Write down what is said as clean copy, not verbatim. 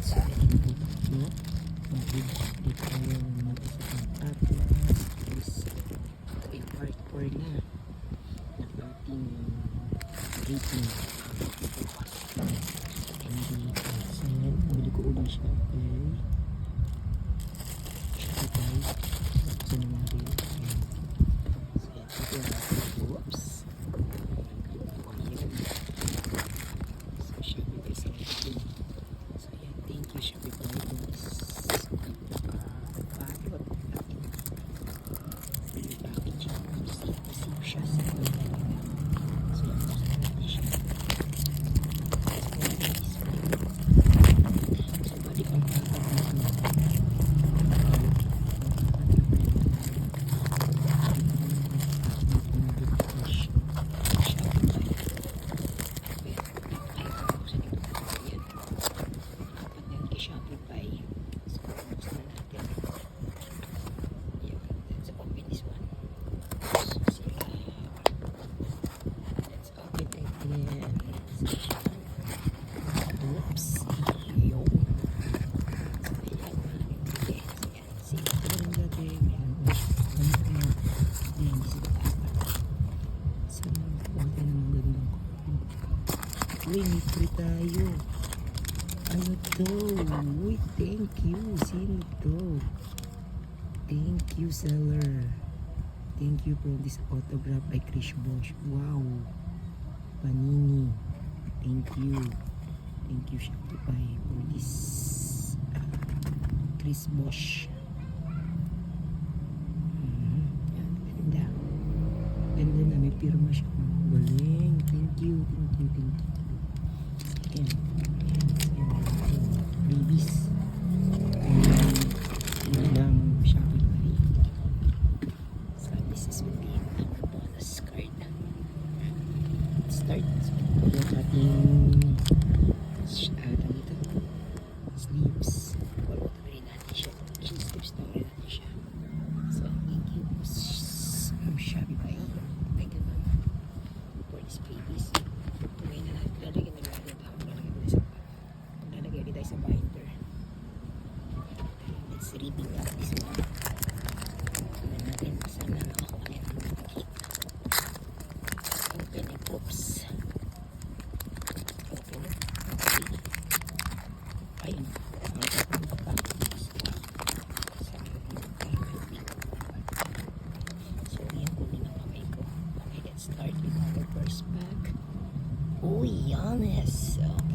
So, ayun po tayo. Mag-update tayo mag-isa pang tapos. Ito ay part 4 na ng ating rating. Hindi cancel. Bili ko ulit siya. Okay. Shopify. Gusto naman ko yun. So, ito yung ating whoops. Ayan. So, Shopify sa ating. So, ayan. Thank you, Shopify. Receive siya sa so, yan. Natin siya. So, balik ang papagat dito. Shopify. So, buksan na natin. Yeah, let's open this one. So, let's open it again. Oops. Yo. So, ayan. Okay. So, ayan. See, ito na rin natin. Ayan. Ayan. So, huwag ka naman gandang ko. Uy, may free tayo. Ano to? Uy, thank you. Sino to? Thank you, seller. Thank you for this autograph by Chris Bosch. Wow. Panini. Thank you. Thank you, Shopify, for this Chris Bosch. Yan, ganda. Ganda na. May pirma siya. Galing. Thank you. Thank you. Thank you. Ayan. Babies. Magandang Shopify. So this is will be our bonus card. Let's start. So yung ating dito sleeves. Follow na rin natin siya. Sleeves na rin natin siya. So thank you Shopify. Thank you for this babies. Tungay na natin. Lalagyan na natin ito. Lalagyan tayo sa binder. Let's reading out this one.